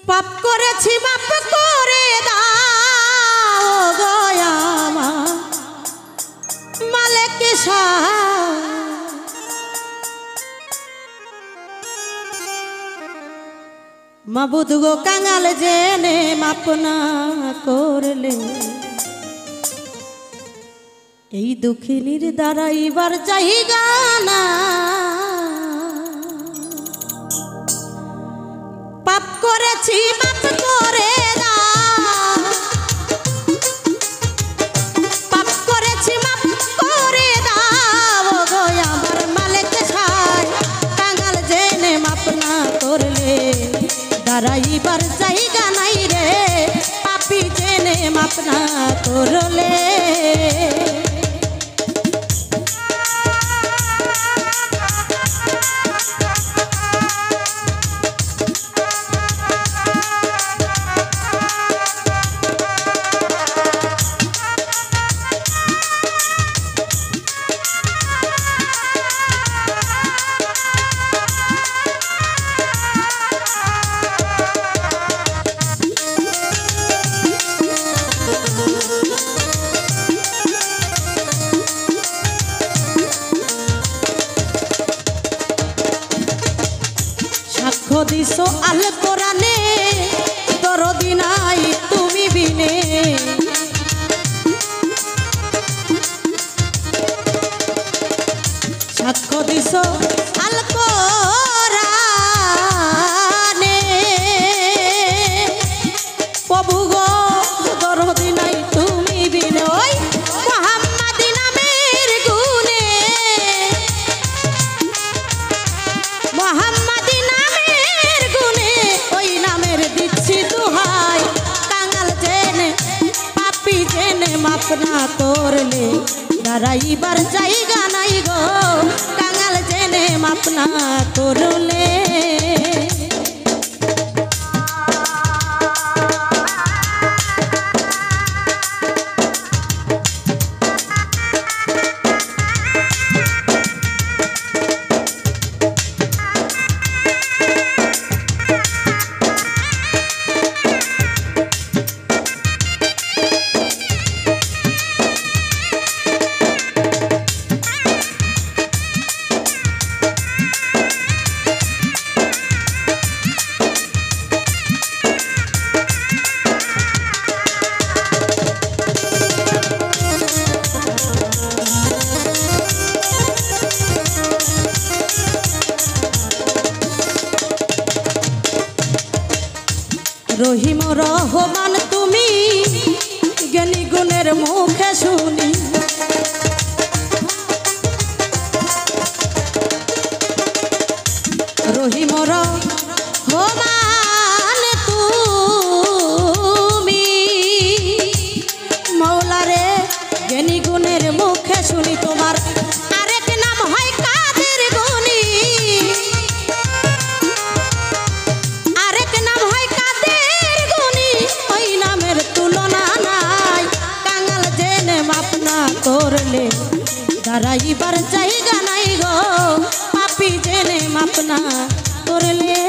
পাপ করেছি মাপ করে দাও গো আমার মালিক মাবুদ গো কাঙাল জেনে মাপ না করলে এই দুঃখিনীর দ্বারা এবার জায়গা না পাপ করেছি মাপ করে দাও পাপ করেছি মাপ করে দাও গো আমার মালিক ছাই কাঙাল জেনে মাপ না করলে দাঁড়াইবার জায়গা নাই রে পাপি জেনে মাপ না করলে সাক্ষ্য দিছো আল কোরআনে দরদি নাই তুমি বিনে সাক্ষ্য দিছো আল কোরআনে প্রভু গো দরদি নাই তুমি বিনে ওই মুহাম্মাদি নামের গুণে মুহাম্মাদি নামের গুণে ওই নামের দিচ্ছি দুহাই কাঙাল জেনে পাপি জেনে মাপ না করলে দাঁড়াইবার জায়গা নাই গো কাঙাল জেনে মাপ না করলে রহিম রহমান তুমি জ্ঞানী গুণের মুখে শুনি রহিম রহমান তুমি মৌলারে জ্ঞানী গুণের মুখে শুনি তোমার আরেক নাম হয় কাদের গুণী করলে দাঁড়াইবার জায়গা নাই গো পাপি জেনে মাপ না করলে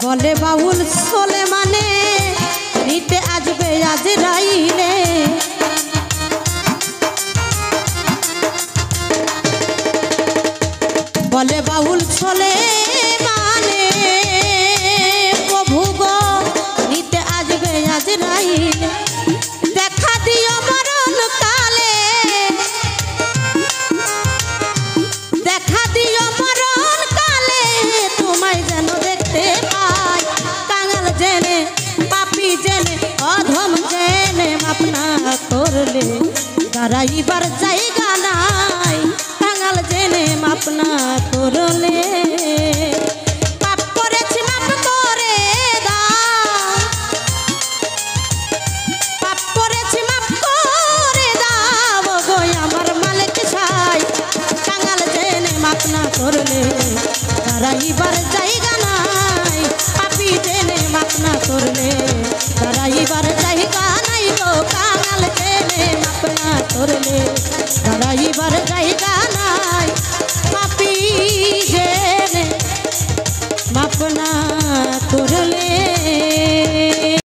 বলে বাউল সোলে মানে নিতে আসবে আজরাইলে বলে বাউল সোলে মানে প্রভু গো নিতে আসবে আজরাইলে দেখা দিও মরণ কালে দেখা দিও মরণ কালে তোমায় যেন দেখতে দাঁড়াইবার